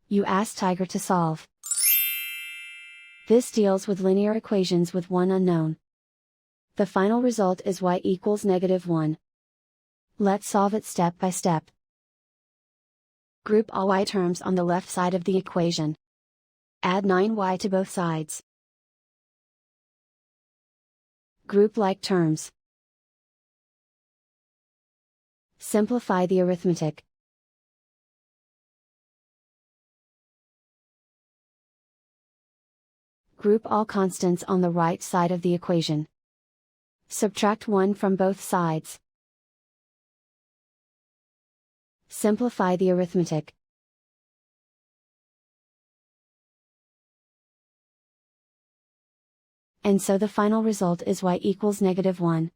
You ask Tiger to solve. This deals with linear equations with one unknown. The final result is y equals -1. Let's solve it step by step. Group all y terms on the left side of the equation. Add 9y to both sides. Group like terms. Simplify the arithmetic. Group all constants on the right side of the equation. Subtract 1 from both sides. Simplify the arithmetic. And so the final result is y equals -1.